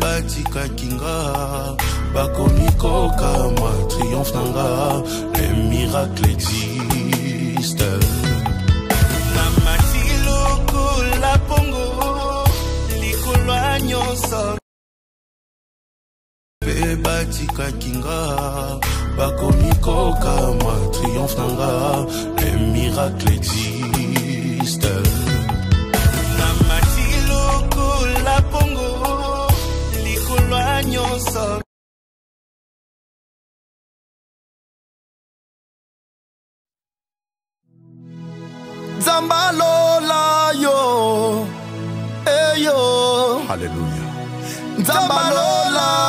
Batika kinga bakomiko kama triomphe nanga, les miracles existent. Namati loko la pongo likolwa nyonso. Batika kinga bakomiko kama triomphe nanga, les miracles existent. Namati loko la pongo nyonso. Zambalola yo, yo. Hallelujah. Zambalola